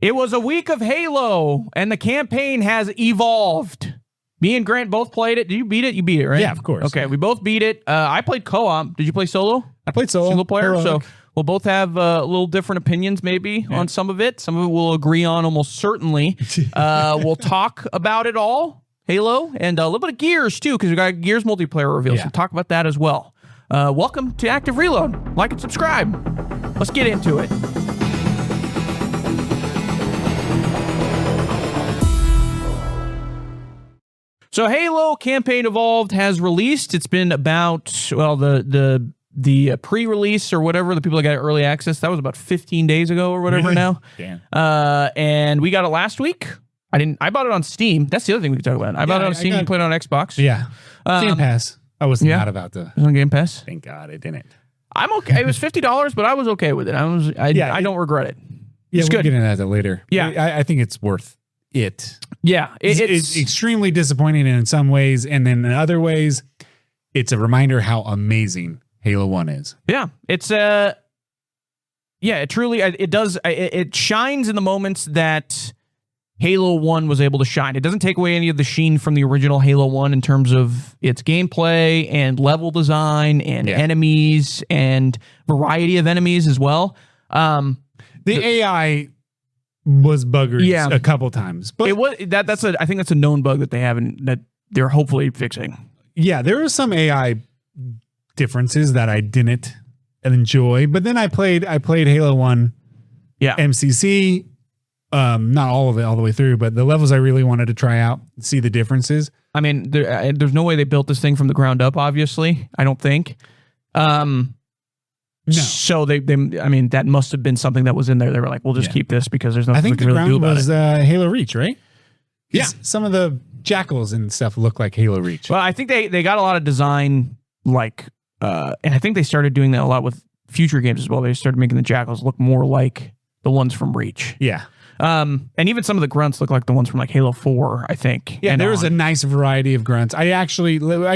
It was a week of Halo, and the campaign has evolved. Me and Grant both played it. Did you beat it? You beat it, right? Yeah, of course. Okay, we both beat it. I played co-op. Did you play solo? I played solo. Single player? Heroic. So we'll both have a little different opinions maybe on some of it. Some of it we'll agree on almost certainly. We'll talk about it all, Halo, and a little bit of Gears too, because we got Gears multiplayer reveal. So we'll talk about that as well. Welcome to Active Reload. Like and subscribe. Let's get into it. So Halo Campaign Evolved has released. It's been about, well, the pre-release or whatever, the people that got early access, that was about 15 days ago or whatever now. Damn. And we got it last week. I bought it on Steam. That's the other thing we could talk about. I bought it on Steam and played it on Xbox. Yeah. Game Pass. I was not about to. It was on Game Pass? Thank God it didn't. I'm okay. It was $50, but I was okay with it. I don't regret it. Yeah, It's we'll good. get into that later. Yeah. I think it's worth it. Yeah. It's extremely disappointing in some ways, and then in other ways, it's a reminder how amazing Halo 1 is. Yeah. It's it truly, it does, it shines in the moments that Halo 1 was able to shine. It doesn't take away any of the sheen from the original Halo 1 in terms of its gameplay and level design and enemies and variety of enemies as well. The AI was buggered a couple times, but it was I think that's a known bug that they have and that they're hopefully fixing. Yeah, there were some AI differences that I didn't enjoy, but then I played Halo 1 MCC, not all of it all the way through, but the levels I really wanted to try out, see the differences. I mean, there's no way they built this thing from the ground up, obviously. I don't think. No. So I mean, that must have been something that was in there. They were like, we'll just keep this because there's nothing we can really do about it. I think the ground was Halo Reach, right? Yeah. Some of the jackals and stuff look like Halo Reach. Well, I think they got a lot of design, and I think they started doing that a lot with future games as well. They started making the jackals look more like the ones from Reach. Yeah. And even some of the grunts look like the ones from like Halo 4, I think. Yeah, there was a nice variety of grunts. I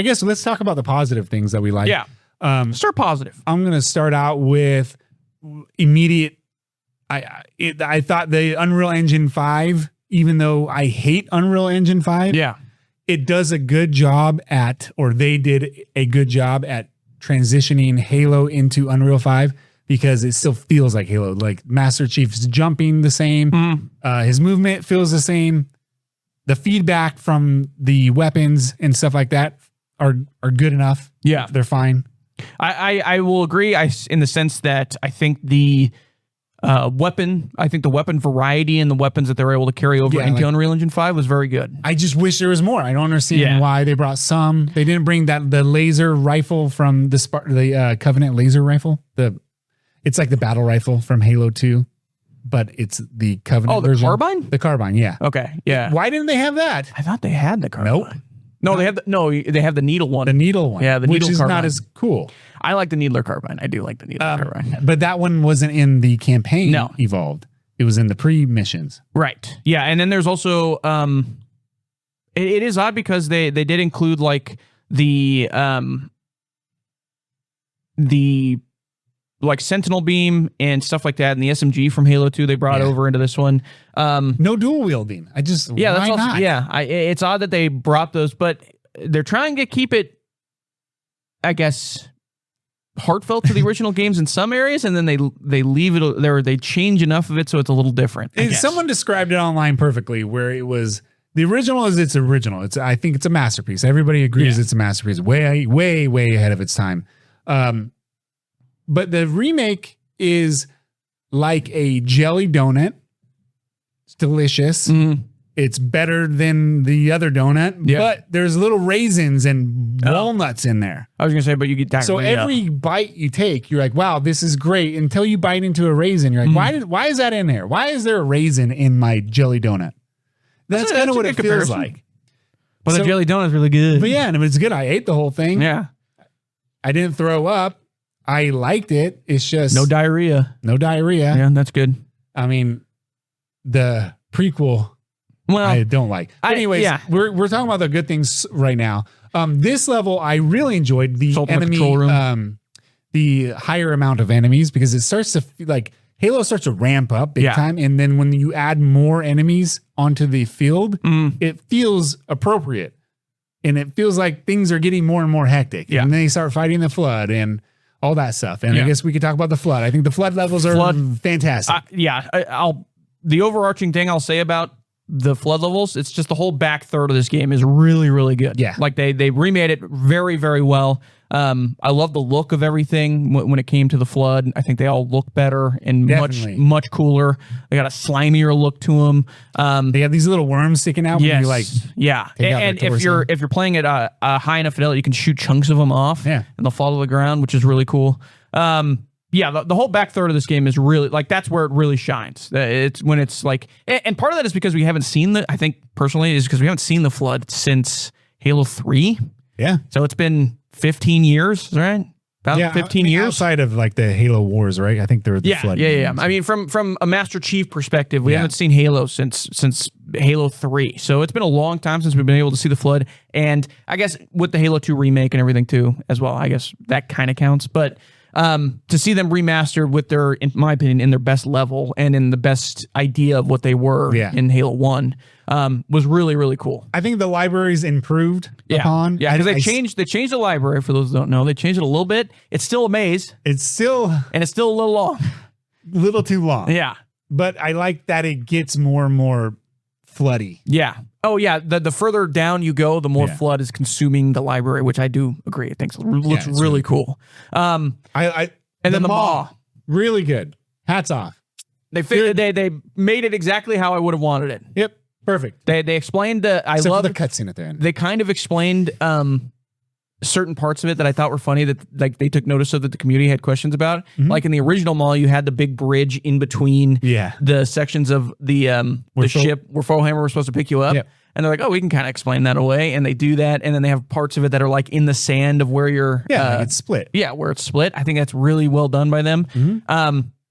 guess let's talk about the positive things that we like. Yeah. Start positive. I'm going to start out with immediate. I thought the Unreal Engine 5, even though I hate Unreal Engine 5, it does a good job they did a good job at transitioning Halo into Unreal 5 because it still feels like Halo. Like Master Chief's jumping the same. His movement feels the same. The feedback from the weapons and stuff like that are good enough. Yeah. They're fine. I will agree in the sense that I think the weapon variety and the weapons that they were able to carry over into Unreal Engine 5 was very good. I just wish there was more. I don't understand why they brought some. They didn't bring the laser rifle from the Covenant laser rifle. It's like the battle rifle from Halo 2, but it's the Covenant version. Oh, the carbine? The carbine, yeah. Okay, yeah. Why didn't they have that? I thought they had the carbine. Nope. No, they have the needle one. The needle one. Yeah, the needle which is carbine. Not as cool. I like the Needler carbine. I do like the Needler carbine. But that one wasn't in the campaign Evolved. It was in the pre-missions. Right. Yeah, and then there's also it is odd because they did include like the like Sentinel Beam and stuff like that, and the SMG from Halo 2 they brought over into this one. No dual wielding. That's also, not? It's odd that they brought those, but they're trying to keep it, I guess, heartfelt to the original games in some areas, and then they leave it there. They change enough of it so it's a little different. Someone described it online perfectly, where it was the original is its original. I think it's a masterpiece. Everybody agrees it's a masterpiece. Way, way, way ahead of its time. But the remake is like a jelly donut. It's delicious. It's better than the other donut, but there's little raisins and walnuts in there. I was going to say, but you get that. So every bite you take, you're like, wow, this is great. Until you bite into a raisin, you're like, why is that in there? Why is there a raisin in my jelly donut? That's kind of what it feels like. But the jelly donut is really good. But yeah, and it's good. I ate the whole thing. Yeah. I didn't throw up. I liked it. It's just no diarrhea. No diarrhea. Yeah, that's good. I mean, the prequel, I don't like. Anyways, we're talking about the good things right now. This level, I really enjoyed the enemy, the higher amount of enemies, because it starts to like Halo starts to ramp up big Yeah. time. And then when you add more enemies onto the field, it feels appropriate. And it feels like things are getting more and more hectic. Yeah. And then they start fighting the flood and all that stuff. And I guess we could talk about the flood. I think the flood levels are fantastic. The overarching thing I'll say about the flood levels, it's just the whole back third of this game is really, really good. Yeah. Like they remade it very, very well. I love the look of everything when it came to the flood. I think they all look better and much cooler. They got a slimier look to them. They have these little worms sticking out. Yes. When you like, and if you're playing at a high enough fidelity, you can shoot chunks of them off. Yeah. And they'll fall to the ground, which is really cool. The whole back third of this game is really like that's where it really shines. It's when it's like, and part of that is because we haven't seen I think personally is because we haven't seen the flood since Halo 3. Yeah. So it's been 15 years, right? About 15 years outside of like the Halo Wars, right? I think they're the flood. Yeah. I mean, from a Master Chief perspective, we haven't seen Halo since Halo 3. So it's been a long time since we've been able to see the flood. And I guess with the Halo 2 remake and everything too, as well, I guess that kind of counts. But to see them remastered with their, in my opinion, in their best level and in the best idea of what they were in Halo 1 was really, really cool. I think the library's improved upon. Yeah, because they changed the library, for those who don't know. They changed it a little bit. It's still a maze. It's still a little long. Little too long. Yeah. But I like that it gets more and more floody. Yeah. Oh, yeah. The further down you go, the more flood is consuming the library, which I do agree. I think it looks really cool. And then the maw. Really good. Hats off. They made it exactly how I would have wanted it. Yep. Perfect. They explained I love the cutscene at the end. They kind of explained certain parts of it that I thought were funny that like they took notice of that the community had questions about. Like in the original mall, you had the big bridge in between the sections of the ship where Fohammer was supposed to pick you up. Yep. And they're like, oh, we can kind of explain that away. And they do that. And then they have parts of it that are like in the sand of where you're... like it's split. Yeah, where it's split. I think that's really well done by them.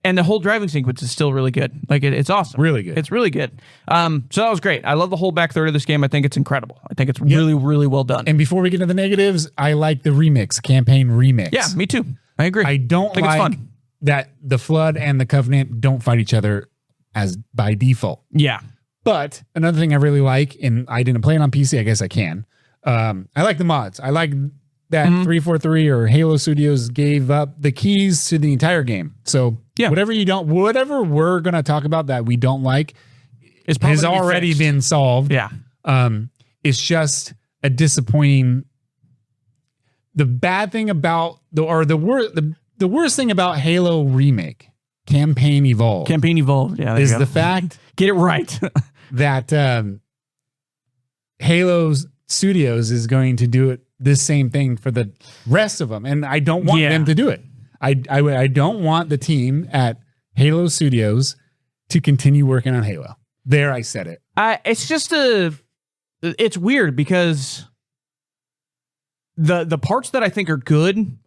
And the whole driving sequence is still really good. Like it's awesome. Really good. It's really good. So that was great. I love the whole back third of this game. I think it's incredible. I think it's really, really well done. And before we get into the negatives, I like the campaign remix. Yeah, me too. I agree. I don't think it's fun that the Flood and the Covenant don't fight each other as by default. Yeah. But another thing I really like, and I didn't play it on PC, I guess I can. I like the mods. I like that 343 or Halo Studios gave up the keys to the entire game. So whatever we're going to talk about that we don't like has already been solved. Yeah. It's just a disappointing. The bad thing about the worst thing about Halo Remake Campaign Evolved. Yeah. Is the fact get it right that Halo Studios is going to do it this same thing for the rest of them, and I don't want them to do it. I don't want the team at Halo Studios to continue working on Halo. There, I said it. It's weird because the parts that I think are good,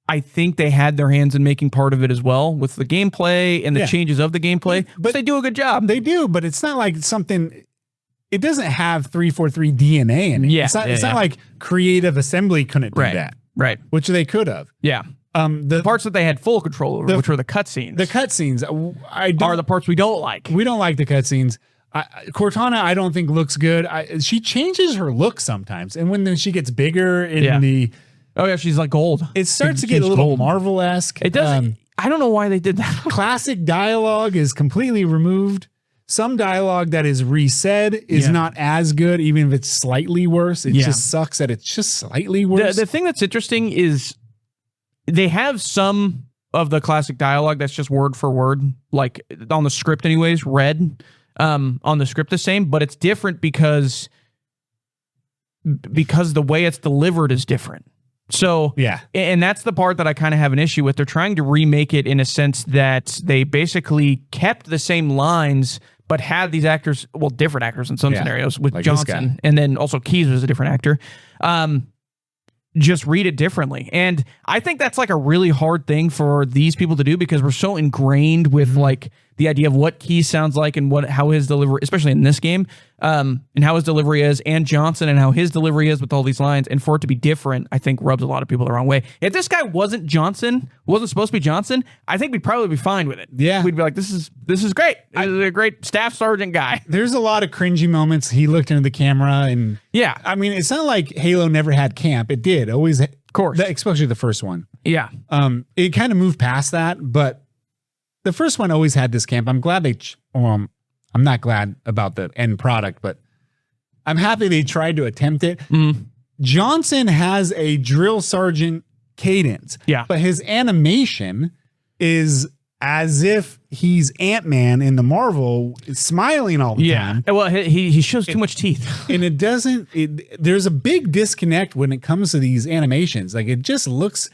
I think they had their hands in making part of it as well with the gameplay and the changes of the gameplay. But they do a good job. They do, but it's not like something. It doesn't have 343 DNA in it. Yeah, it's not like Creative Assembly couldn't do that. Right. Which they could have. Yeah. The parts that they had full control over, which were the cutscenes. The cutscenes are the parts we don't like. We don't like the cutscenes. Cortana, I don't think looks good. She changes her look sometimes. And when she gets bigger in the... Oh, yeah, she's like gold. It starts to get a little Marvel-esque. It does. I don't know why they did that. Classic dialogue is completely removed. Some dialogue that is resaid is not as good, even if it's slightly worse. It just sucks that it's just slightly worse. The thing that's interesting is they have some of the classic dialogue that's just word for word, like on the script anyways, read on the script the same, but it's different because the way it's delivered is different. So, and that's the part that I kind of have an issue with. They're trying to remake it in a sense that they basically kept the same lines, but had these actors, well, different actors in some scenarios with like Johnson, and then also Keyes was a different actor, just read it differently. And I think that's like a really hard thing for these people to do because we're so ingrained with like the idea of what Key sounds like and how his delivery, especially in this game, and how his delivery is, and Johnson and how his delivery is with all these lines, and for it to be different, I think rubs a lot of people the wrong way. If this guy wasn't supposed to be Johnson, I think we'd probably be fine with it. Yeah, we'd be like, this is great. This is a great staff sergeant guy. There's a lot of cringy moments. He looked into the camera, and I mean, it's not like Halo never had camp. It did always, of course, especially the first one. Yeah, it kind of moved past that, but the first one always had this camp. I'm glad I'm not glad about the end product, but I'm happy they tried to attempt it. Johnson has a drill sergeant cadence, but his animation is as if he's Ant-Man in the Marvel, smiling all the time. Well, he shows too much teeth. And there's a big disconnect when it comes to these animations. Like, it just looks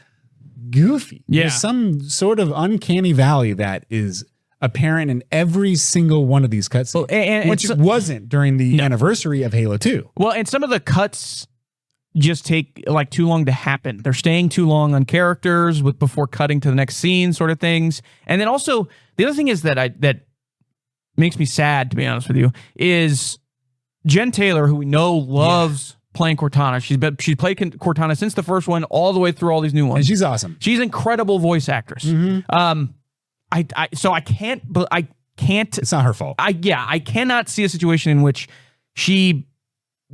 goofy. There's some sort of uncanny valley that is apparent in every single one of these cutscenes, which wasn't during the anniversary of Halo 2. Well, and some of the cuts just take like too long to happen. They're staying too long on characters before cutting to the next scene, sort of things. And then also the other thing is that makes me sad, to be honest with you, is Jen Taylor, who we know loves playing Cortana. She's played Cortana since the first one all the way through all these new ones. And she's awesome. She's an incredible voice actress. So I can't. It's not her fault. I cannot see a situation in which she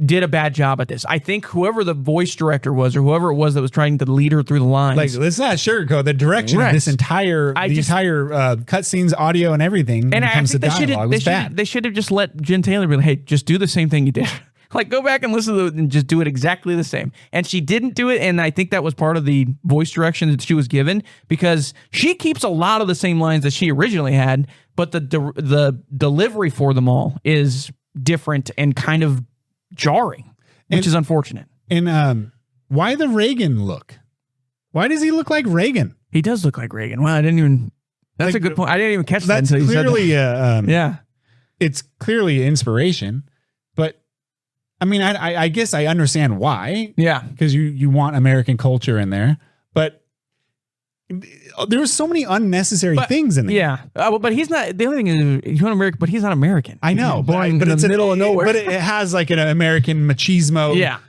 did a bad job at this. I think whoever the voice director was, or whoever it was that was trying to lead her through the lines, like, let's not sugarcoat the direction of this entire cutscenes, audio, and everything. And when it comes to dialogue, was bad. They should have just let Jen Taylor be like, hey, just do the same thing you did. Like, go back and listen to it and just do it exactly the same. And she didn't do it, and I think that was part of the voice direction that she was given, because she keeps a lot of the same lines that she originally had, but the delivery for them all is different and kind of jarring, which is unfortunate. And why the Reagan look? Why does he look like Reagan? He does look like Reagan. Well, I didn't even... That's a good point. I didn't even catch that until you said that. It's clearly inspiration, but I mean, I guess I understand why. Yeah. Because you want American culture in there. But there's so many unnecessary things in there. Yeah. But he's not, the other thing is, you want American, but he's not American. I know. But it's in the middle of nowhere. But it has like an American machismo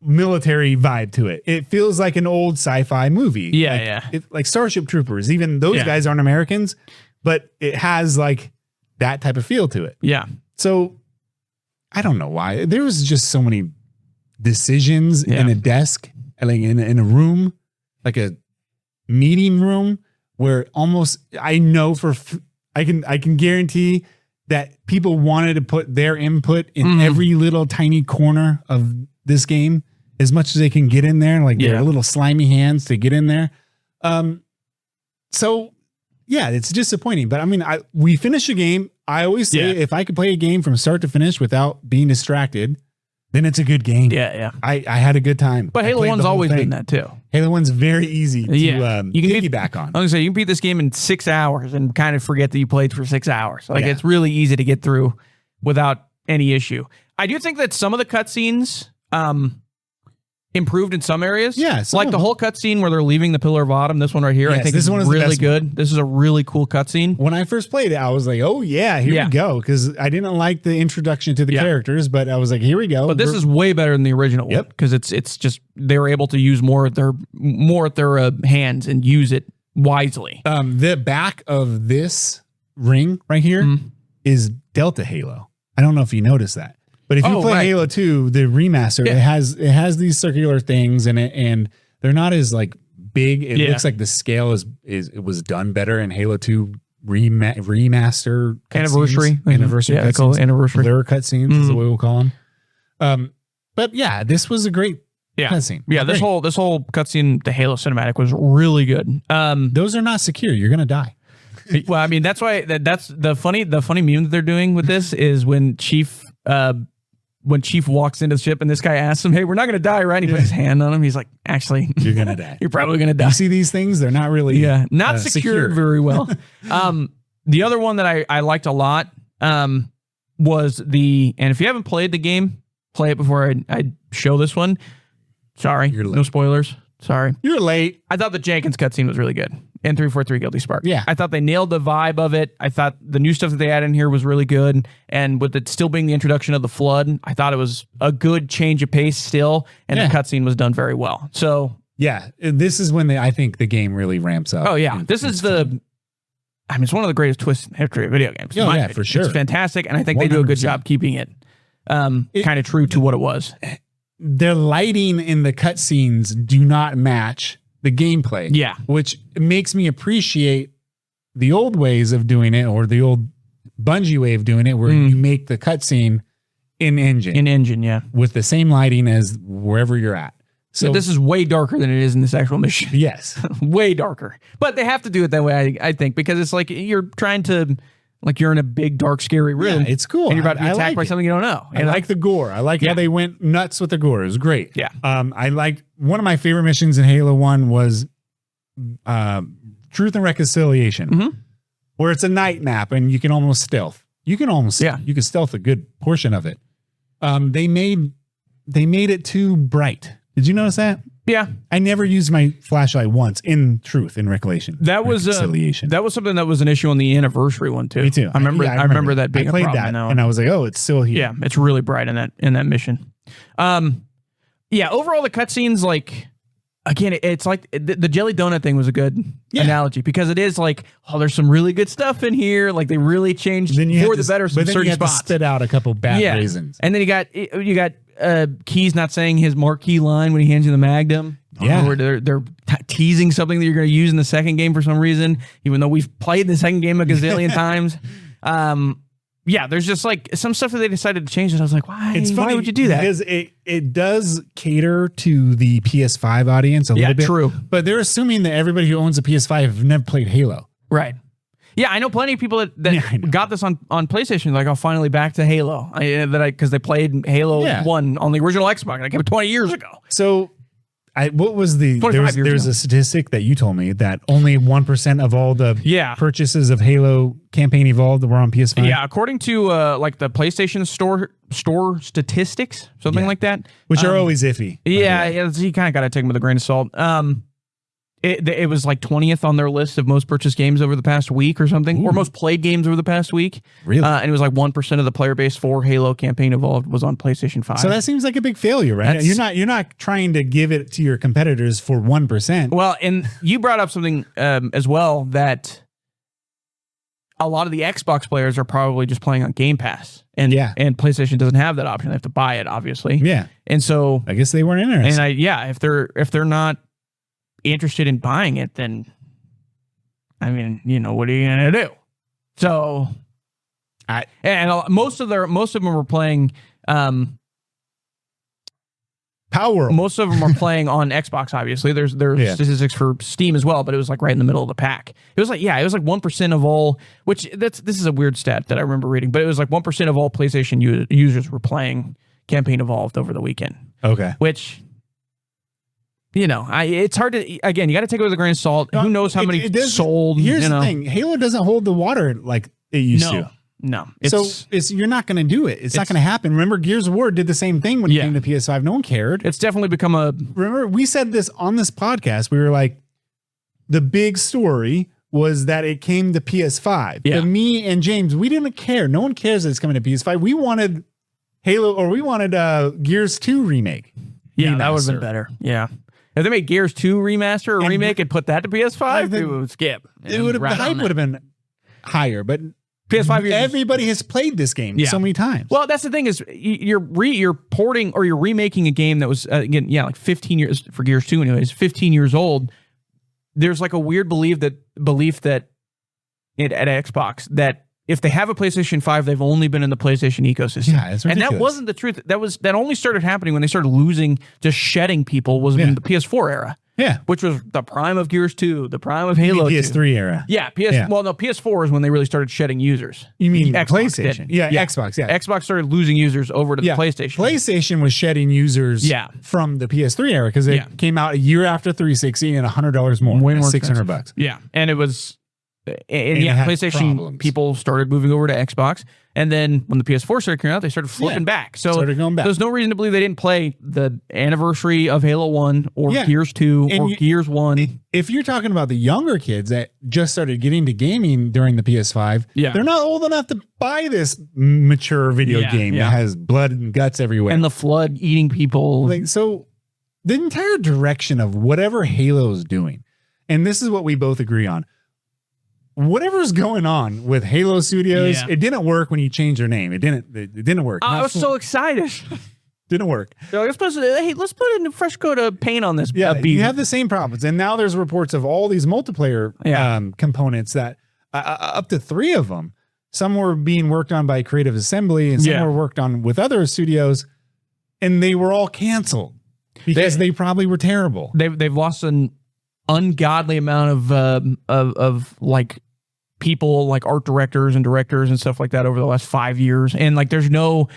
military vibe to it. It feels like an old sci-fi movie. Yeah. Like Starship Troopers. Even those guys aren't Americans, but it has like that type of feel to it. Yeah. So I don't know why. There was just so many decisions in a desk, like in a room, like a meeting room, where almost I can guarantee that people wanted to put their input in every little tiny corner of this game as much as they can get in there, like their little slimy hands to get in there. So yeah, it's disappointing. But I mean, we finished a game. I always say if I could play a game from start to finish without being distracted, then it's a good game. Yeah. I had a good time. But Halo 1's always been that too. Halo 1's very easy to you can piggyback on. I was gonna say, you can beat this game in 6 hours and kind of forget that you played for 6 hours. Like it's really easy to get through without any issue. I do think that some of the cutscenes improved in some areas. Yeah. Like the whole cutscene where they're leaving the Pillar of Autumn, this one right here, I think this one is really good. This is a really cool cutscene. When I first played it, I was like, oh yeah, here we go. Because I didn't like the introduction to the characters, but I was like, here we go. But this is way better than the original one. Because it's just, they were able to use more at their hands and use it wisely. The back of this ring right here is Delta Halo. I don't know if you noticed that. But if you play Halo 2, the remaster, it has these circular things in it, and they're not as like big. It looks like the scale it was done better in Halo 2 remaster anniversary. Anniversary call it anniversary. Blur cutscenes is the way we'll call them. But yeah, this was a great cutscene. Yeah, this whole cutscene, the Halo cinematic, was really good. Those are not secure. You're gonna die. Well, I mean, that's why that's the funny meme that they're doing with this is when Chief walks into the ship and this guy asks him, hey, we're not going to die, right? And he puts his hand on him. He's like, actually, you're going to die. You're probably going to die. You see these things? They're not really not secured very well. The other one that I liked a lot was and if you haven't played the game, play it before I show this one. Sorry. No spoilers. Sorry. You're late. I thought the Jenkins cutscene was really good. And 343 Guilty Spark. Yeah. I thought they nailed the vibe of it. I thought the new stuff that they added in here was really good. And with it still being the introduction of the Flood, I thought it was a good change of pace still. And the cutscene was done very well. So yeah, this is when I think the game really ramps up. Oh yeah, this is it's one of the greatest twists in the history of video games. Oh yeah, for sure. It's fantastic, and I think they do a good job keeping it kind of true to what it was. Their lighting in the cutscenes do not match the gameplay. Yeah. Which makes me appreciate the old ways of doing it, or the old Bungie way of doing it, where you make the cutscene in engine. In engine, yeah. With the same lighting as wherever you're at. So this is way darker than it is in this actual mission. Yes. Way darker. But they have to do it that way, I think, because it's like you're trying to, like you're in a big, dark, scary room. Yeah, it's cool. And you're about to be attacked by something you don't know. I like the gore. I like how they went nuts with the gore. It was great. Yeah. I like one of my favorite missions in Halo 1 was Truth and Reconciliation, where it's a night map and you can almost stealth. You can stealth a good portion of it. They made it too bright. Did you notice that? Yeah. I never used my flashlight once in Truth and Reconciliation. That was something that was an issue on the anniversary one too. Me too. I remember that being a problem. And I was like, oh, it's still here. Yeah, it's really bright in that mission. Yeah, overall the cutscenes, like, again, it's like the jelly donut thing was a good analogy, because it is like, oh, there's some really good stuff in here. Like they really changed for the better some certain spots. To spit out a couple bad raisins. And then you got Keyes not saying his marquee line when he hands you the Magnum. Yeah. Or they're teasing something that you're going to use in the second game for some reason, even though we've played the second game a gazillion times. Yeah, there's just like some stuff that they decided to change, and I was like, why? It's funny, why would you do that? Because it does cater to the PS5 audience a little bit. Yeah, true. But they're assuming that everybody who owns a PS5 have never played Halo. Right. Yeah, I know plenty of people that got this on PlayStation. Like, oh, finally back to Halo. Because they played Halo 1 on the original Xbox. Like 20 years ago. So, what was there's a statistic that you told me that only 1% of all the purchases of Halo Campaign Evolved were on PS5? Yeah, according to like the PlayStation store statistics, something like that. Which are always iffy. Yeah, you kind of got to take them with a grain of salt. It was like 20th on their list of most purchased games over the past week or something, or most played games over the past week. Really? And it was like 1% of the player base for Halo Campaign Evolved was on PlayStation 5. So that seems like a big failure, right? You're not trying to give it to your competitors for 1%. Well, and you brought up something as well, that a lot of the Xbox players are probably just playing on Game Pass. And PlayStation doesn't have that option. They have to buy it, obviously. Yeah. And so I guess they weren't interested. And if they're not interested in buying it, then I mean, what are you gonna do? So most of them were playing Power. Most of them are playing on Xbox, obviously. There's statistics for Steam as well, but it was like right in the middle of the pack. It was like 1% of all, which this is a weird stat that I remember reading, but it was like 1% of all PlayStation users were playing Campaign Evolved over the weekend. Okay. Which, it's hard to, again, you got to take it with a grain of salt. Who knows how many sold? Here's the thing. Halo doesn't hold the water like it used to. No. You're not going to do it. It's not going to happen. Remember, Gears of War did the same thing when it came to PS5. No one cared. It's definitely become Remember, we said this on this podcast. We were like, the big story was that it came to PS5. Yeah. But me and James, we didn't care. No one cares that it's coming to PS5. We wanted Halo, or we wanted Gears 2 remake. Yeah, that would have been better. Yeah. If they made Gears 2 remaster or remake and put that to PS5, it would skip. The hype would have been higher, but PS5. Everybody has played this game so many times. Well, that's the thing is you're porting or you're remaking a game that was like 15 years for Gears 2 anyways, 15 years old. There's like a weird belief that at Xbox that if they have a PlayStation 5, they've only been in the PlayStation ecosystem. Yeah, it's ridiculous. And that wasn't the truth. That only started happening when they started losing, just shedding people, was in the PS4 era. Yeah. Which was the prime of Gears 2, the prime of Halo 2. PS3 era. Yeah, Well, no, PS4 is when they really started shedding users. You mean Xbox PlayStation? Yeah, Xbox, yeah. Xbox started losing users over to the PlayStation. PlayStation was shedding users from the PS3 era because it came out a year after 360 and $100 more. Way more $600. Yeah. And it was and PlayStation people started moving over to Xbox, and then when the PS4 started coming out, they started flipping back. So there's no reason to believe they didn't play the anniversary of Halo 1 or Gears 2 or Gears 1. If you're talking about the younger kids that just started getting to gaming during the PS5, they're not old enough to buy this mature video game that has blood and guts everywhere. And the flood eating people. So the entire direction of whatever Halo's doing, and this is what we both agree on, whatever's going on with Halo Studios, it didn't work when you changed their name. It didn't work. I was so excited. Didn't work. So let's put a fresh coat of paint on this. Yeah, you have the same problems. And now there's reports of all these multiplayer components that up to 3 of them. Some were being worked on by Creative Assembly and some were worked on with other studios, and they were all canceled because they probably were terrible. They've lost an ungodly amount of like people, like art directors and stuff like that over the last 5 years, and like there's no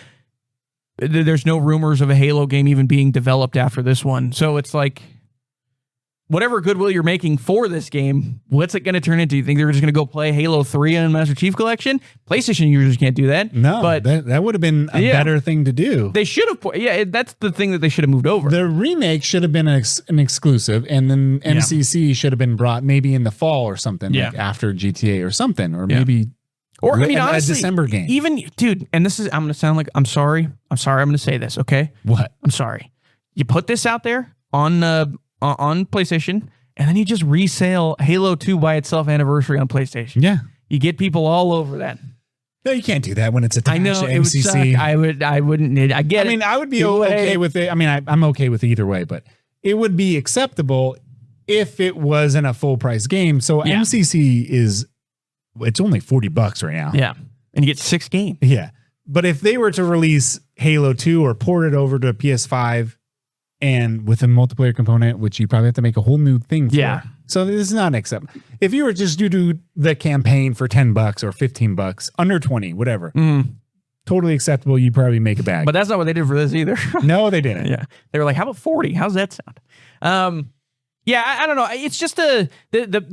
rumors of a Halo game even being developed after this one. So it's like, whatever goodwill you're making for this game, what's it going to turn into? You think they're just going to go play Halo 3 in Master Chief Collection? PlayStation users can't do that. No, but that would have been a better thing to do. They should have. That's the thing that they should have moved over. The remake should have been an exclusive, and then MCC should have been brought maybe in the fall or something, like after GTA or something, or maybe. Or I mean, honestly, a December game. Even, dude, and this is, I'm going to sound like, I'm sorry. I'm going to say this, okay? What? I'm sorry. You put this out there on PlayStation, and then you just resell Halo 2 by itself anniversary on PlayStation. Yeah. You get people all over that. No, you can't do that when it's attached I know, to it MCC. would suck. I wouldn't. I get it. I mean, I would be okay with it. I mean, I'm okay with it either way, but it would be acceptable if it wasn't a full price game. So MCC is, it's only $40 right now. Yeah. And you get 6 games. Yeah. But if they were to release Halo 2 or port it over to PS5 and with a multiplayer component, which you probably have to make a whole new thing for. Yeah. So this is not acceptable. If you were just to do the campaign for $10 or $15, under 20, whatever, totally acceptable. You probably make a bag. But that's not what they did for this either. No, they didn't. Yeah. They were like, how about 40? How's that sound? Yeah, I don't know. It's just the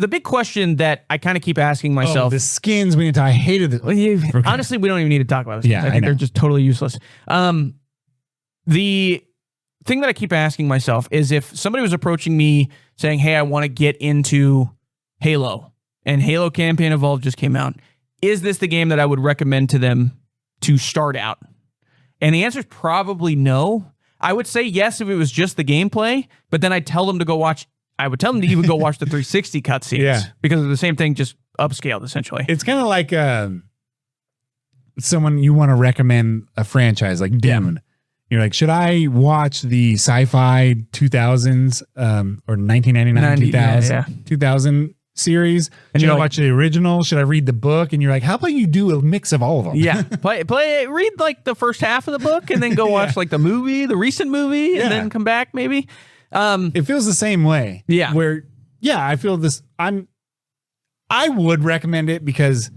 big question that I kind of keep asking myself. The skins, I hated it. Honestly, we don't even need to talk about this. Yeah, I think they're just totally useless. The thing that I keep asking myself is, if somebody was approaching me saying, hey, I want to get into Halo, and Halo Campaign Evolved just came out, is this the game that I would recommend to them to start out? And the answer is probably no. I would say yes if it was just the gameplay, but then I'd tell them to go watch. I would tell them to even go watch the 360 cutscenes because of the same thing, just upscaled essentially. It's kind of like someone you want to recommend a franchise like Dune. You're like, should I watch the sci-fi 2000s or 1999 2000 series? And should I watch the original? Should I read the book? And you're like, how about you do a mix of all of them? Yeah, read like the first half of the book and then go watch like the recent movie, and then come back maybe. It feels the same way. Yeah. Where, I feel this. I would recommend it because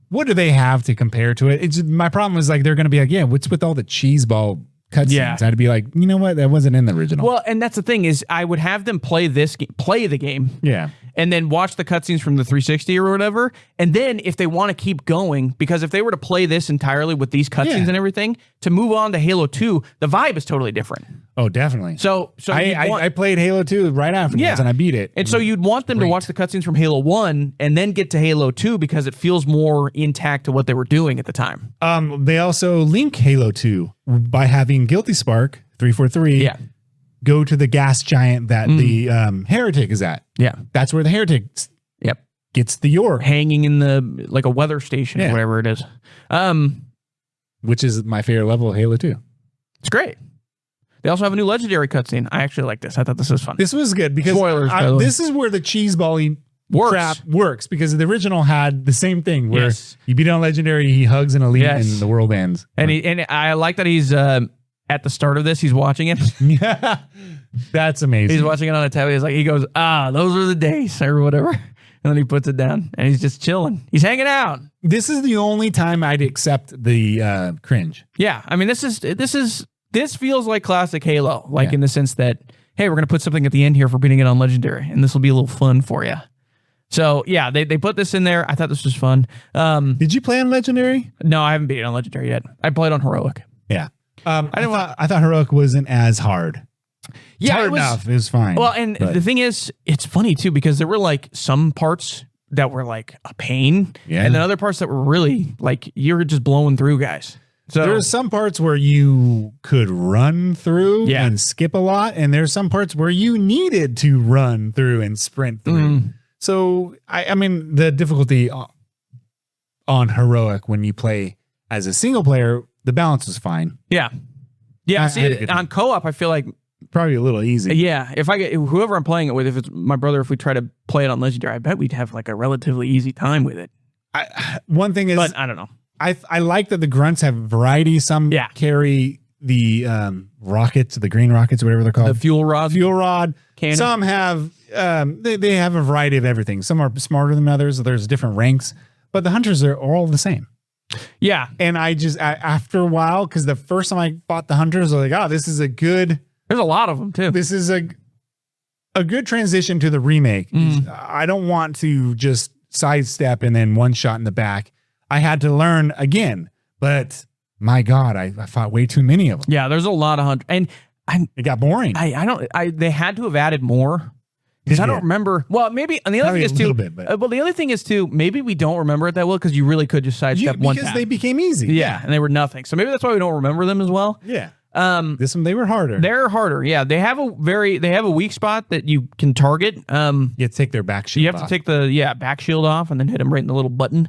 what do they have to compare to it? It's just, my problem is like, they're going to be like, what's with all the cheeseball cutscenes? I'd be like, you know what? That wasn't in the original. Well, and that's the thing is, I would have them play the game. Yeah. And then watch the cutscenes from the 360 or whatever. And then if they want to keep going, because if they were to play this entirely with these cutscenes and everything, to move on to Halo 2, the vibe is totally different. Oh, definitely. So I played Halo 2 right afterwards and I beat it. And so you'd want them to watch the cutscenes from Halo 1 and then get to Halo 2 because it feels more intact to what they were doing at the time. They also link Halo 2 by having Guilty Spark 343 go to the gas giant that the Heretic is at. Yeah. That's where the Heretic gets the York. Hanging in the, like a weather station or whatever it is. Which is my favorite level of Halo 2. It's great. They also have a new legendary cutscene. I actually like this. I thought this was fun. This was good because spoilers, this is where the cheeseballing crap works, because the original had the same thing where you beat on legendary, he hugs an elite and the world ends. And I like that he's at the start of this, he's watching it. Yeah, that's amazing. He's watching it on a tablet. He goes, those are the days or whatever. And then he puts it down and he's just chilling. He's hanging out. This is the only time I'd accept the cringe. Yeah. I mean, this feels like classic Halo, in the sense that, hey, we're going to put something at the end here for beating it on legendary, and this will be a little fun for you. So yeah, they put this in there. I thought this was fun. Did you play on Legendary? No, I haven't beat it on Legendary yet. I played on Heroic. Yeah. I thought Heroic wasn't as hard. Yeah, hard enough. It was fine. Well, and the thing is, it's funny too, because there were like some parts that were like a pain, and then other parts that were really like you were just blowing through guys. So there's some parts where you could run through and skip a lot, and there's some parts where you needed to run through and sprint through. So I mean, the difficulty on Heroic when you play as a single player, the balance was fine. Yeah. On co-op, I feel like probably a little easy. Yeah, if I get whoever I'm playing it with, if it's my brother, if we try to play it on Legendary, I bet we'd have like a relatively easy time with it. One thing is, but I don't know. I like that the grunts have variety. Some carry the rockets, the green rockets, whatever they're called, the fuel rod cannon. Some have they have a variety of everything. Some are smarter than others. There's different ranks, but the hunters are all the same. Yeah, and after a while, because the first time I fought the hunters, I was like, oh, this is a good. There's a lot of them too. This is a good transition to the remake. I don't want to just sidestep and then one shot in the back. I had to learn again, but my God, I fought way too many of them. Yeah, there's a lot of hunters, and it got boring. They had to have added more. Because I don't remember. Well, maybe. And the other thing is too. Well, the other thing is too. Maybe we don't remember it that well because you really could just sidestep one because they became easy. Yeah, and they were nothing. So maybe that's why we don't remember them as well. Yeah. This one they were harder. They're harder. Yeah, they have a weak spot that you can target. You have to take their back shield. You have to take the back shield off and then hit them right in the little button.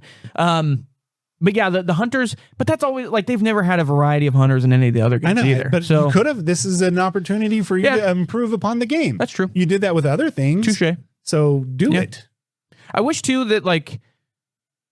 But yeah, the hunters. But that's always like they've never had a variety of hunters in any of the other games either. But you could have. This is an opportunity for you to improve upon the game. That's true. You did that with other things. Touche. So do it. I wish too that like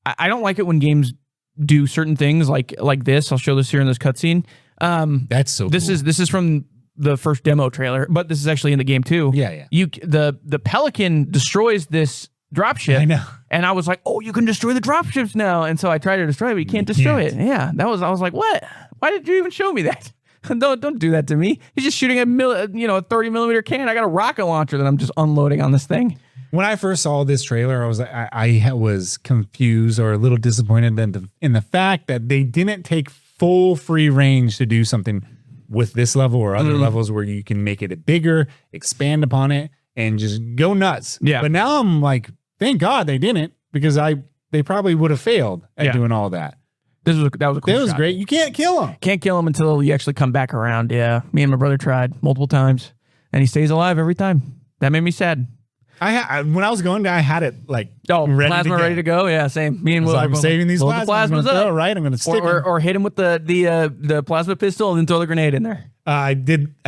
I don't like it when games do certain things like this. I'll show this here in this cutscene. That's so. This is from the first demo trailer, but this is actually in the game too. Yeah. The Pelican destroys this dropship. I know. And I was like, oh, you can destroy the dropships now. And so I tried to destroy it, but you can't destroy it. Yeah, I was like, what? Why did you even show me that? Don't do that to me. He's just shooting a 30 millimeter cannon. I got a rocket launcher that I'm just unloading on this thing. When I first saw this trailer, I was confused or a little disappointed in the fact that they didn't take full free range to do something with this level or other levels where you can make it bigger, expand upon it, and just go nuts. Yeah. But now I'm like, thank God they didn't, because they probably would have failed at doing all that. That was a cool shot. That was great. You can't kill him. Can't kill him until you actually come back around. Yeah. Me and my brother tried multiple times, and he stays alive every time. That made me sad. When I was going there, I had it like ready to go. Yeah, same. Me and Will. I'm saving these plasmas up. Right, I'm going to stick or hit him with the plasma pistol and then throw the grenade in there. I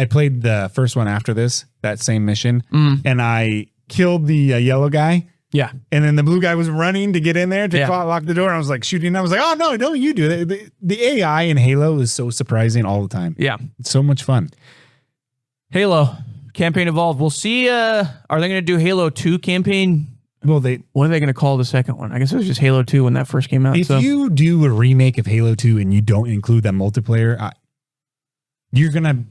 played the first one after this, that same mission, and I killed the yellow guy. Yeah, and then the blue guy was running to get in there to lock the door. And I was like shooting. I was like, oh no, don't you do that? The AI in Halo is so surprising all the time. Yeah, it's so much fun. Halo campaign evolved. We'll see. Are they going to do Halo 2 campaign? Well, what are they going to call the second one? I guess it was just Halo 2 when that first came out. If you do a remake of Halo 2 and you don't include that multiplayer, you're gonna.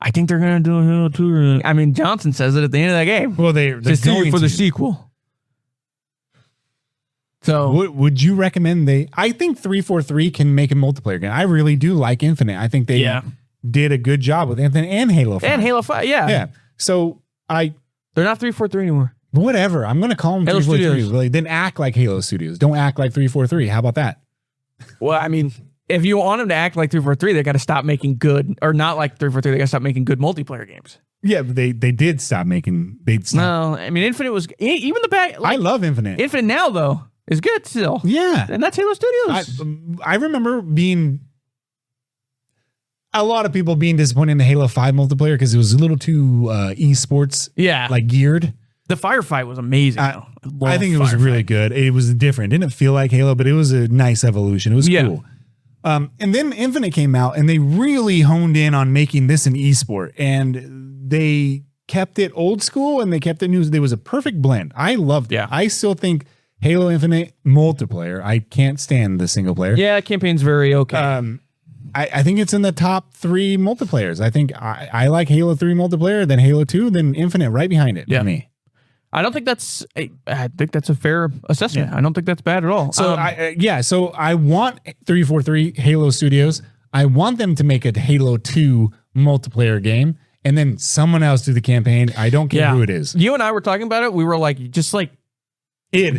I think they're going to do a Halo 2. I mean, Johnson says it at the end of that game. Well, they're going for the sequel. So, would you recommend I think 343 can make a multiplayer game. I really do like Infinite. I think they did a good job with Infinite and Halo 5. And Halo 5, yeah. So they're not 343 anymore. Whatever. I'm going to call them Halo 343. Studios. Then act like Halo Studios. Don't act like 343. How about that? Well, I mean, if you want them to act like 343, they got to stop making good, or not like 343. They got to stop making good multiplayer games. Yeah, but they did stop making. No, I mean, Infinite was even the back. I love Infinite. Infinite now though is good still. Yeah, and that's Halo Studios. I remember being. A lot of people being disappointed in the Halo 5 multiplayer because it was a little too esports like geared. The firefight was amazing. I think it was really good. It was different. It didn't feel like Halo, but it was a nice evolution. It was cool. And then Infinite came out and they really honed in on making this an esport. And they kept it old school and they kept it new. There was a perfect blend. I loved it. Yeah. I still think Halo Infinite multiplayer, I can't stand the single player. Yeah, that campaign's very okay. I think it's in the top 3 multiplayers. I think I like Halo 3 multiplayer, then Halo 2, then Infinite right behind it for me. I don't think that's. I think that's a fair assessment. I don't think that's bad at all. So so I want 343 Halo Studios. I want them to make a Halo 2 multiplayer game, and then someone else do the campaign. I don't care who it is. You and I were talking about it. We were like, just like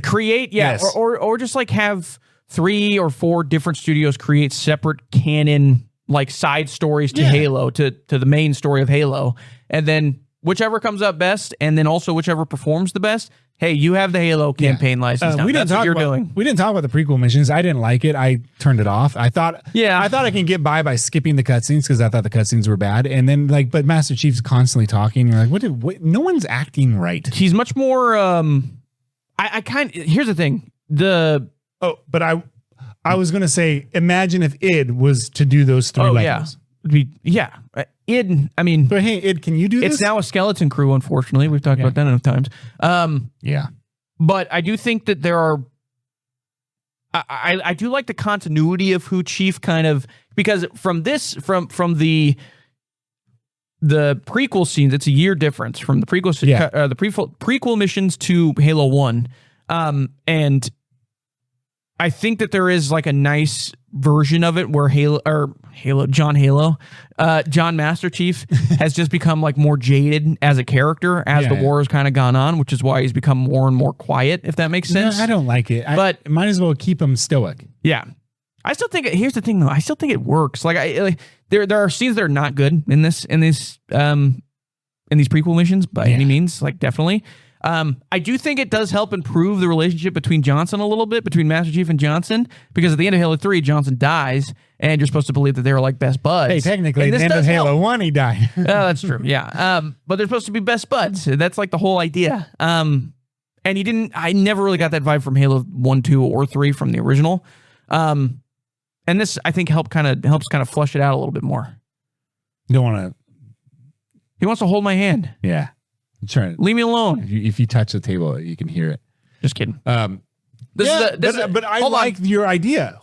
create, or just like have 3 or 4 different studios create separate canon like side stories to Halo, to the main story of Halo, and then whichever comes up best, and then also whichever performs the best. Hey, you have the Halo campaign license. Now. That's what you're doing. We didn't talk about the prequel missions. I didn't like it. I turned it off. I thought I can get by skipping the cutscenes because I thought the cutscenes were bad. And then but Master Chief's constantly talking. You're like, what? No one's acting right. He's much more. Here's the thing. But I was gonna say, imagine if id was to do those 3 levels. Id, I mean, but hey, id, can you do this? It's now a skeleton crew, unfortunately. We've talked about that enough times. But I do think that there are. I do like the continuity of who Chief kind of, because from the prequel scenes, it's a year difference from the prequel prequel missions to Halo 1, and I think that there is like a nice version of it where John Master Chief has just become like more jaded as a character as the war has kind of gone on, which is why he's become more and more quiet, if that makes sense. No, I don't like it. But might as well keep him stoic. Yeah. I still think, here's the thing though, I still think it works. Like there are scenes that are not good in these prequel missions by any means, like definitely. I do think it does help improve the relationship between Johnson a little bit, between Master Chief and Johnson, because at the end of Halo 3, Johnson dies, and you're supposed to believe that they were like best buds. Hey, technically, at the end of Halo 1, he died. That's true, yeah. But they're supposed to be best buds. That's like the whole idea. And I never really got that vibe from Halo 1, 2, or 3 from the original. And this, I think, helps kind of flush it out a little bit more. Don't want to. He wants to hold my hand. Yeah. I'm trying to, leave me alone. If you touch the table, you can hear it. Just kidding. But I like your idea.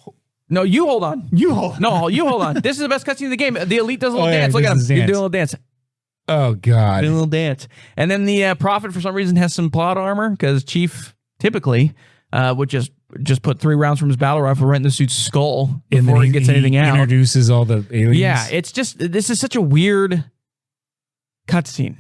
No, you hold on. You hold on. This is the best cutscene in the game. The Elite does a little dance. Look at him. You're doing a little dance. Oh, God. Doing a little dance. And then the Prophet, for some reason, has some plot armor, because Chief typically would just put 3 rounds from his battle rifle right in the suit's skull before he gets anything out. Introduces all the aliens. Yeah, it's just, this is such a weird cutscene.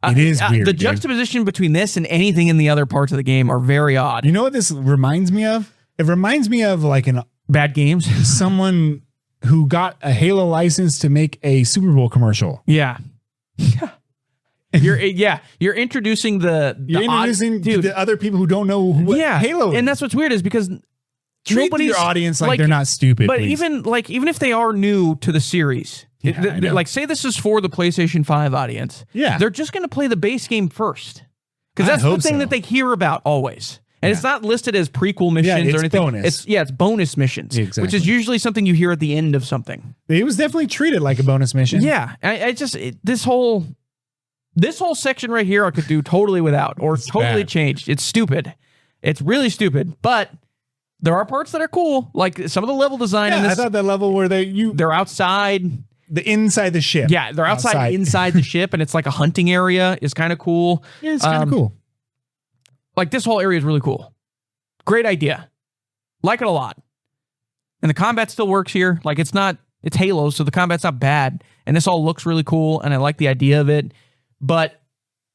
It is weird. The juxtaposition between this and anything in the other parts of the game are very odd. You know what this reminds me of? It reminds me of like bad games. Someone who got a Halo license to make a Super Bowl commercial. Yeah. You're introducing the other people who don't know what Halo is. And that's what's weird is because treat your audience like they're not stupid. But please. even if they are new to the series, like say this is for the PlayStation 5 audience, they're just going to play the base game first, because that's the thing that they hear about always. And it's not listed as prequel missions or anything. Bonus. It's bonus missions, which is usually something you hear at the end of something. It was definitely treated like a bonus mission. Yeah, this whole section right here I could do totally without, or totally changed. It's stupid. It's really stupid, but there are parts that are cool, like some of the level design in this. I thought that level where they're outside. Inside the ship. Yeah, they're outside inside the ship, and it's like a hunting area is kind of cool. Yeah, it's kind of cool. Like this whole area is really cool. Great idea. Like it a lot. And the combat still works here. Like it's Halo, so the combat's not bad. And this all looks really cool, and I like the idea of it. But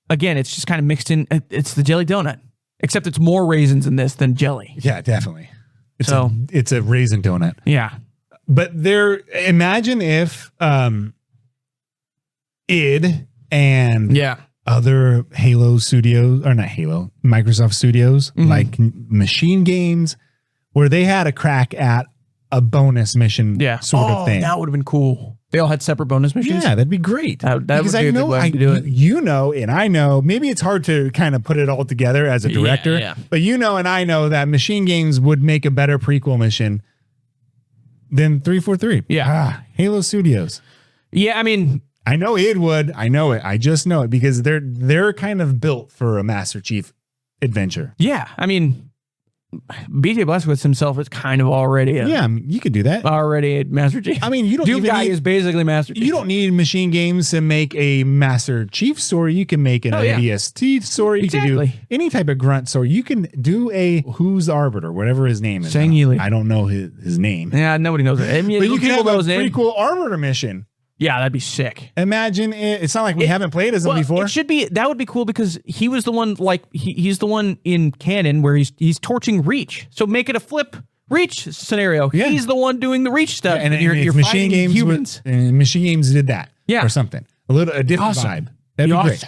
again, it's just kind of mixed in. It's the jelly donut, except it's more raisins in this than jelly. Yeah, definitely. It's a raisin donut. Yeah. But imagine if id and other Halo studios, or not Halo, Microsoft studios, like Machine Games, where they had a crack at a bonus mission sort of thing. That would have been cool. They all had separate bonus missions? Yeah, that'd be great. That would be a good way to do it. You know, and I know, maybe it's hard to kind of put it all together as a director, but you know and I know that Machine Games would make a better prequel mission than 343. Yeah. Halo Studios. Yeah, I mean, I know it would. I know it. I just know it because they're kind of built for a Master Chief adventure. Yeah, I mean, BJ Blazkowicz himself is kind of already you could do that. Already a Master Chief. I mean, you don't Duke guy is basically Master Chief. You don't need Machine Games to make a Master Chief story. You can make an ADST story. You can do any type of grunt story. You can do a Who's the Arbiter, whatever his name is. Sang Healy. I don't know his name. Yeah, nobody knows it. I mean, but you can have a pretty cool Arbiter mission. Yeah, that'd be sick. Imagine it's not like we haven't played as him before. It should be. That would be cool because he was the one. Like he's the one in canon where he's torching Reach. So make it a flip Reach scenario. Yeah. He's the one doing the Reach stuff, and you're Machine Games humans. And Machine Games did that, or something. A different vibe. That'd be great.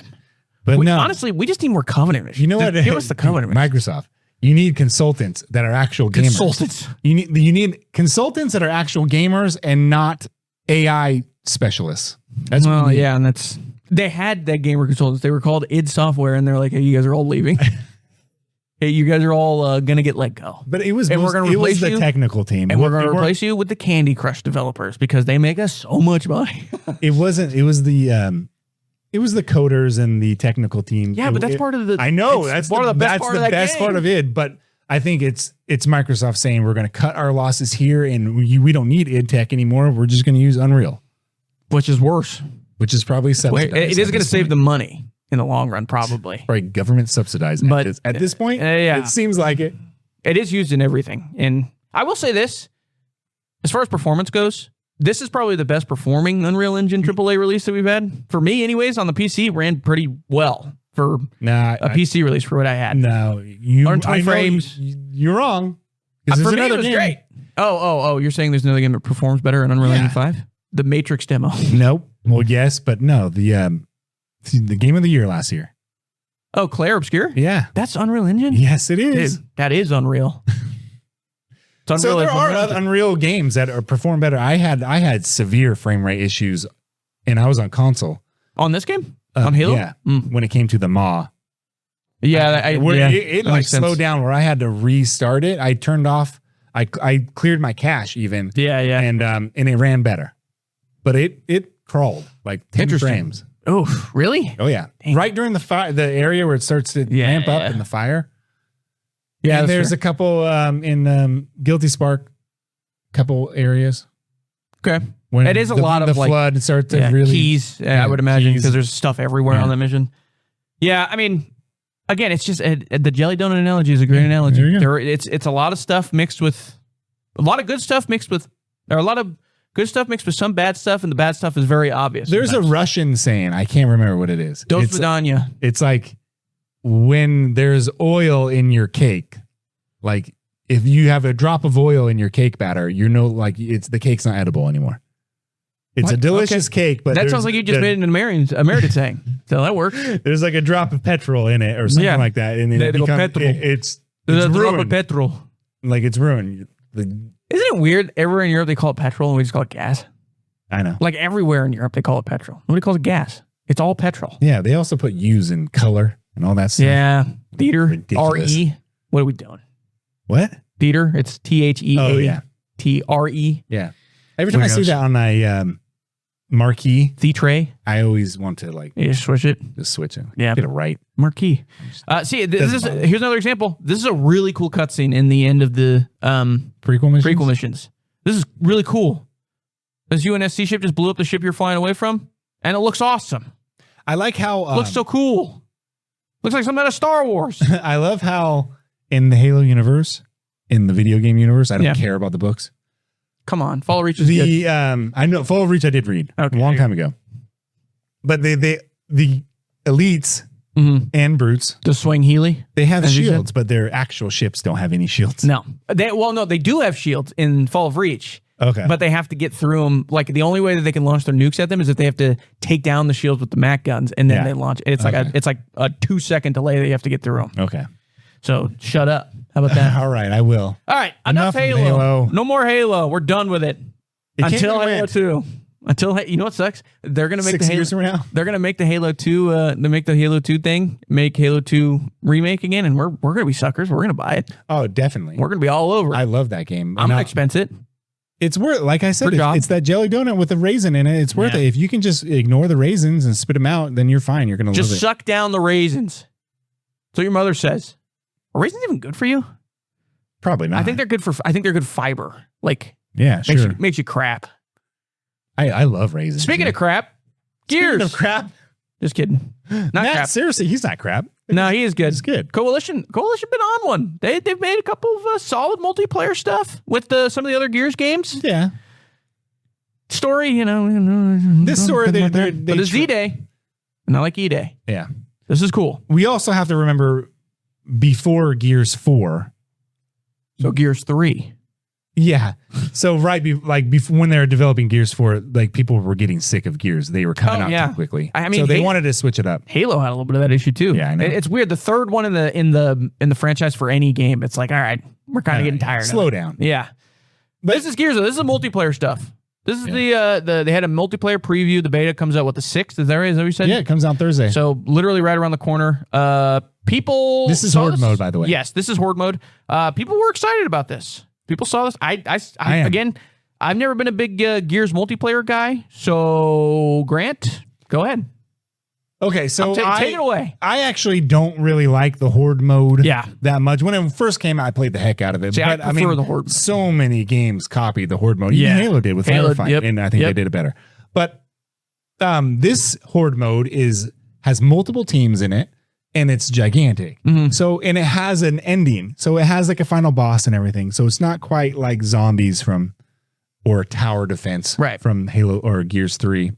But no, honestly, we just need more Covenant missions. You know what? Give us the Covenant missions. Microsoft. You need consultants that are actual gamers. Consultants. You need consultants that are actual gamers and not AI specialists. That's and they had that gamer consultants. They were called id Software, and they're like, "Hey, you guys are all leaving. Hey, you guys are all gonna get let go." But we're gonna replace the technical team, and we're gonna replace you with the Candy Crush developers because they make us so much money. It was the coders and the technical team. Yeah, but that's part of the. I know that's part of the best part of that best part of it, but. I think it's Microsoft saying we're going to cut our losses here, and we don't need id Tech anymore. We're just going to use Unreal, which is worse. Which is probably subsidized. It is going to save them money in the long run, probably. Right, government subsidizing. But at this point, it seems like it. It is used in everything, and I will say this: as far as performance goes, this is probably the best performing Unreal Engine AAA release that we've had for me. Anyways, on the PC, it ran pretty well. For a PC release for what I had. No, 120 frames. You're wrong. For me, it was great. Oh, you're saying there's another game that performs better in Unreal Engine 5? The Matrix demo. Nope. Well, yes, but no. The game of the year last year. Oh, Claire Obscure? Yeah. That's Unreal Engine? Yes, it is. Dude, that is Unreal. So there are Unreal games that perform better. I had severe frame rate issues, and I was on console. On this game? On Halo? Yeah. When it came to the Maw. Yeah. It like slowed down where I had to restart it. I turned off. I cleared my cache even. Yeah. And it ran better. But it crawled like 10 frames. Oh, really? Oh, yeah. Dang. Right during the area where it starts to ramp up in the fire. Yeah. And there's a couple in Guilty Spark, couple areas. Okay. When it is a lot of the flood starts to really keys. I would imagine because there's stuff everywhere on the mission. Yeah, I mean, again, it's just the jelly donut analogy is a great analogy. It's a lot of stuff mixed with a lot of good stuff mixed with or a lot of good stuff mixed with some bad stuff, and the bad stuff is very obvious. There's a Russian saying, I can't remember what it is. Do svidaniya. It's like when there's oil in your cake, like if you have a drop of oil in your cake batter, the cake's not edible anymore. It's a delicious cake, but that sounds like you just made an American saying. So that works. There's like a drop of petrol in it or something like that, and it's ruined. Drop of petrol. Like it's ruined. Isn't it weird? Everywhere in Europe they call it petrol, and we just call it gas. I know. Like everywhere in Europe they call it petrol. Nobody calls it gas. It's all petrol. Yeah, they also put U's in color and all that stuff. Yeah, theater. R-E. What are we doing? What? Theater. It's THEA. Oh yeah. TRE. Yeah. Every time I see that on my marquee, tray, I always want to you just switch it. Just switch it. Yeah, get it right. Marquee. Here's another example. This is a really cool cutscene in the end of the prequel missions. This is really cool. This UNSC ship just blew up the ship you're flying away from, and it looks awesome. I like how looks so cool. Looks like something out of Star Wars. I love how in the Halo universe, in the video game universe, I don't care about the books. Come on, Fall of Reach is good. I know Fall of Reach I did read a long time ago. But the elites and brutes, the Swing Healy, they have shields, but their actual ships don't have any shields. No. They do have shields in Fall of Reach. Okay. But they have to get through them. Like the only way that they can launch their nukes at them is if they have to take down the shields with the MAC guns and then they launch. It's like a 2-second delay that you have to get through them. Okay. So shut up. How about that? All right, I will. All right, enough Halo. No more Halo. We're done with it. Until Halo 2. You know what sucks? They're gonna make 6 years from now. They're gonna make the Halo 2. They make the Halo 2 thing. Make Halo 2 remake again, and we're gonna be suckers. We're gonna buy it. Oh, definitely. We're gonna be all over it. I love that game. I'm gonna expense it. It's worth. Like I said, it's that jelly donut with a raisin in it. It's worth it. If you can just ignore the raisins and spit them out, then you're fine. You're gonna love it. Just suck down the raisins. That's what your mother says. Are raisins even good for you? Probably not. I think they're good fiber. Like, yeah, sure. Makes you crap. I love raisins. Speaking of crap, Gears. Speaking of crap. Just kidding. Not crap. Seriously, he's not crap. No, he is good. He's good. Coalition been on one. They've made a couple of solid multiplayer stuff with some of the other Gears games. Yeah. Story, This story, but it's Z-Day, not like E-Day. Yeah. This is cool. We also have to remember before Gears 4. So Gears 3. Yeah. So before when they were developing Gears 4, like people were getting sick of Gears. They were coming out too quickly. I mean, so they wanted to switch it up. Halo had a little bit of that issue too. Yeah, I know. It's weird. The third one in the franchise for any game, it's like, all right, we're kind of getting tired. Slow down. Yeah. But this is Gears. This is multiplayer stuff. This is they had a multiplayer preview. The beta comes out the 6th. Is that right? Is that what you said? Yeah, it comes out Thursday. So literally right around the corner. People. This is Horde mode, by the way. Yes, this is Horde mode. People were excited about this. People saw this. I again, I've never been a big Gears multiplayer guy. So Grant, go ahead. Okay, so take it away. I actually don't really like the Horde mode that much. When it first came out, I played the heck out of it. See, but I prefer the Horde mode. So many games copied the Horde mode. Yeah. Even Halo did with Firefight, and I think they did it better. But this Horde mode has multiple teams in it, and it's gigantic. Mm-hmm. So, and it has an ending. So it has like a final boss and everything. So it's not quite like zombies or tower defense from Halo or Gears 3.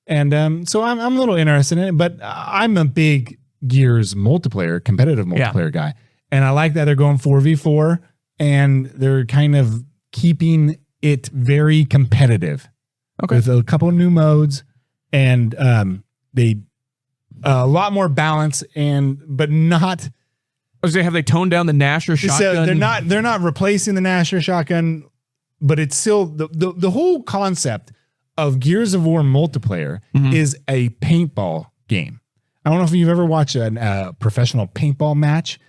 And so I'm a little interested in it, but I'm a big Gears competitive multiplayer guy. And I like that they're going 4v4 and they're kind of keeping it very competitive. Okay. With a couple of new modes and they a lot more balance but not. I was gonna have they toned down the Nasher shotgun. So they're not replacing the Nasher shotgun, but it's still the whole concept of Gears of War multiplayer is a paintball game. I don't know if you've ever watched a professional paintball match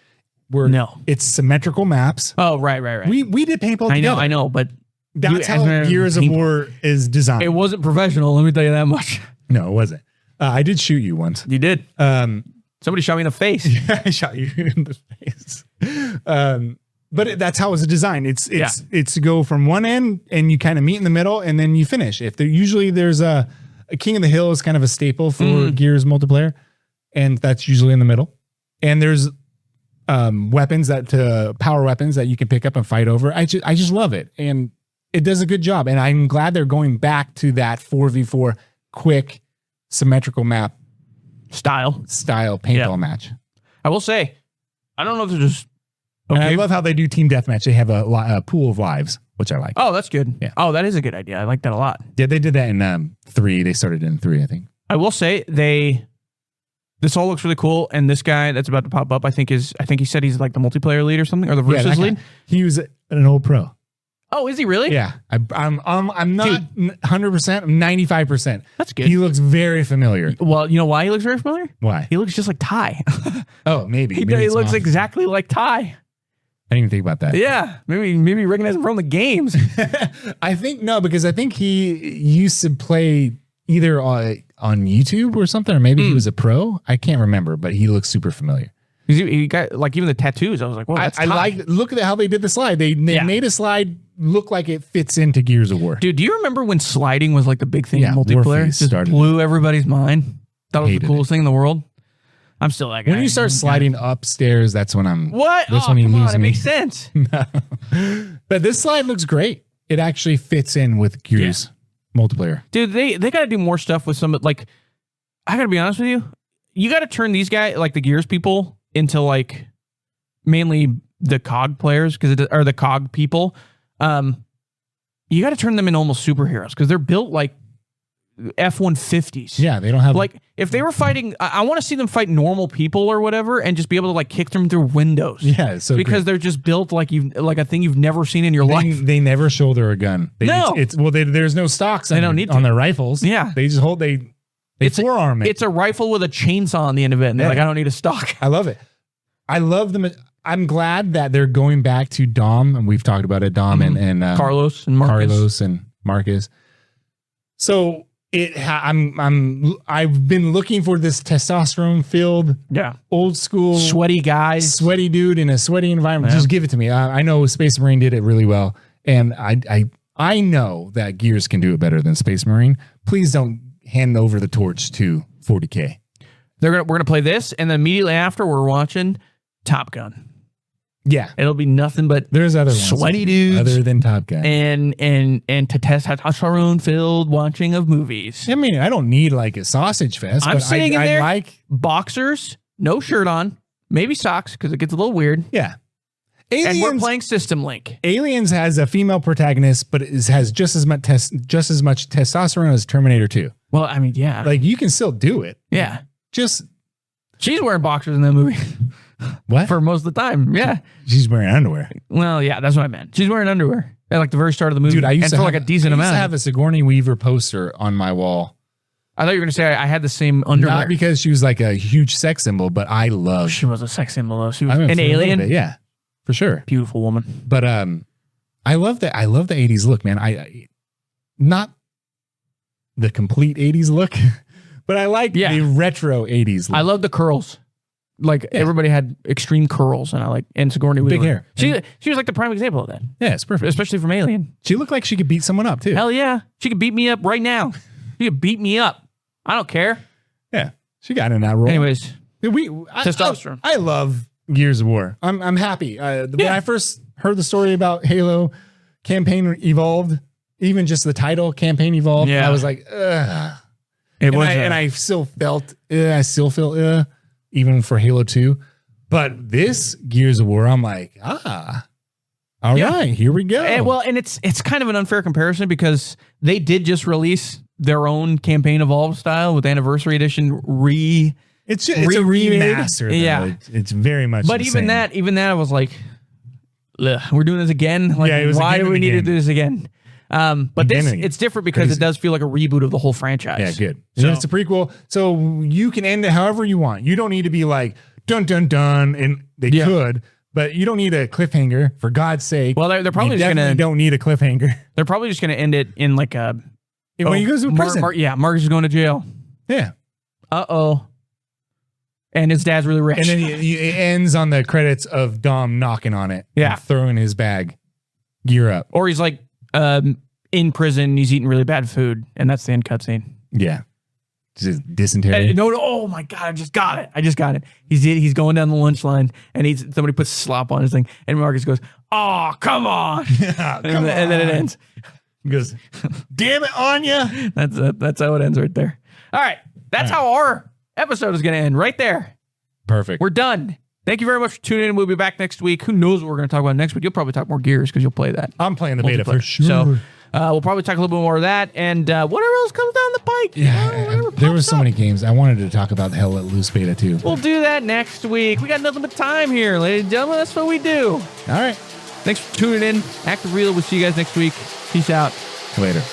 where it's symmetrical maps. Oh, right. We did paintball together. I know, but that's how Gears of War is designed. It wasn't professional, let me tell you that much. No, it wasn't. I did shoot you once. You did. Somebody shot me in the face. Yeah, I shot you in the face. But that's how it's designed. It's to go from one end and you kind of meet in the middle and then you finish. Usually there's a King of the Hill is kind of a staple for Gears multiplayer, and that's usually in the middle. And there's weapons power weapons that you can pick up and fight over. I just love it, and it does a good job. And I'm glad they're going back to that 4v4 quick symmetrical map style paintball match. I will say, I don't know if they're just. Okay. And I love how they do team deathmatch. They have a pool of lives, which I like. Oh, that's good. Yeah. Oh, that is a good idea. I like that a lot. Yeah, they did that in 3. They started in 3, I think. I will say this all looks really cool. And this guy that's about to pop up, I think he said he's like the multiplayer lead or something, or the versus lead. He was an old pro. Oh, is he really? Yeah. I'm not 100%, I'm 95%. That's good. He looks very familiar. Well, you know why he looks very familiar? Why? He looks just like Ty. Oh, maybe. He looks exactly like Ty. I didn't even think about that. Yeah, maybe recognize him from the games. I think because I think he used to play either on YouTube or something, or maybe he was a pro. I can't remember, but he looks super familiar. He got like even the tattoos. I was like, whoa, that's look at how they did the slide. They made a slide look like it fits into Gears of War. Dude, do you remember when sliding was like the big thing in multiplayer? It just blew everybody's mind. Thought it was the coolest thing in the world. I'm still that guy. When you start sliding upstairs, that's when I'm. What? That's when you lose me. It makes sense. No. But this slide looks great. It actually fits in with Gears multiplayer. Dude, they got to do more stuff with some, like, I got to be honest with you. You got to turn these guys, like the Gears people, into like mainly the COG players, or the COG people. You got to turn them into almost superheroes because they're built like F-150s. Yeah, they don't have like if they were fighting. I want to see them fight normal people or whatever, and just be able to like kick them through windows. Yeah, so because they're just built like a thing you've never seen in your life. They never shoulder a gun. There's no stocks. They don't need on their rifles. Yeah, they just hold. They forearm it. It's a rifle with a chainsaw on the end of it, and they're like, I don't need a stock. I love it. I love them. I'm glad that they're going back to Dom, and we've talked about it. Dom and Carlos and Marcus. Carlos and Marcus. So I've been looking for this testosterone filled, old school, sweaty dude in a sweaty environment. Just give it to me. I know Space Marine did it really well, and I know that Gears can do it better than Space Marine. Please don't hand over the torch to 40K. We're gonna play this, and then immediately after we're watching Top Gun. Yeah, it'll be nothing but there's other sweaty dudes other than Top Gun and testosterone filled watching of movies. I mean, I don't need like a sausage fest. I'm sitting in there, like boxers, no shirt on, maybe socks because it gets a little weird. Yeah, and we're playing System Link. Aliens has a female protagonist, but it has just as much testosterone as Terminator 2. Well, I mean, yeah, like you can still do it. Yeah, she's wearing boxers in that movie. What? For most of the time, yeah. She's wearing underwear. Well, yeah, that's what I meant. She's wearing underwear at like the very start of the movie. Dude, I used to have, like a decent amount. I have a Sigourney Weaver poster on my wall. I thought you were going to say I had the same underwear. Not because she was like a huge sex symbol, but I love. She was a sex symbol though. She was an alien. Yeah, for sure. Beautiful woman. But I love that. I love the 80s look, man. I not the complete 80s look, but I like the retro 80s look. I love the curls. Like everybody had extreme curls, and Sigourney Weaver. Big hair. She was like the prime example of that. Yeah, it's perfect. Especially from Alien. She looked like she could beat someone up too. Hell yeah. She could beat me up right now. She could beat me up. I don't care. Yeah. She got in that role. Anyways. Testosterone. I love Gears of War. I'm happy. When I first heard the story about Halo campaign evolved, even just the title campaign evolved, I was like, ugh. And I still felt, I still feel, even for Halo 2. But this Gears of War, I'm like, all right, here we go. And it's kind of an unfair comparison because they did just release their own campaign evolved style with Anniversary Edition It's a remaster. Though. Yeah. It's very much But even same. that I was like, we're doing this again? Like, why do we need to do this again? But it's different because it does feel like a reboot of the whole franchise. Yeah, good. So it's a prequel, so you can end it however you want. You don't need to be like dun dun dun, and they could, but you don't need a cliffhanger for God's sake. Well, they're probably just gonna don't need a cliffhanger. They're probably just gonna end it in like a when he goes to prison. Marcus is going to jail. Yeah. And his dad's really rich. And then it ends on the credits of Dom knocking on it. Yeah. And throwing his bag. Gear up. Or he's like in prison, he's eating really bad food, and that's the end cutscene. Yeah. Just dysentery. No, oh my God, I just got it. He's going down the lunch line, and somebody puts slop on his thing, and Marcus goes, "Oh, come on." And then it ends. He goes, "Damn it, Anya." That's how it ends right there. All right. That's how our episode is going to end right there. Perfect. We're done. Thank you very much for tuning in. We'll be back next week. Who knows what we're going to talk about next week? You'll probably talk more Gears because you'll play that. I'm playing the beta for sure. So we'll probably talk a little bit more of that and whatever else comes down the pike. Yeah, there were so many games. I wanted to talk about the Hell Let Loose beta too. We'll do that next week. We got nothing but time here, ladies and gentlemen. That's what we do. All right. Thanks for tuning in. Act the Real. We'll see you guys next week. Peace out. Later.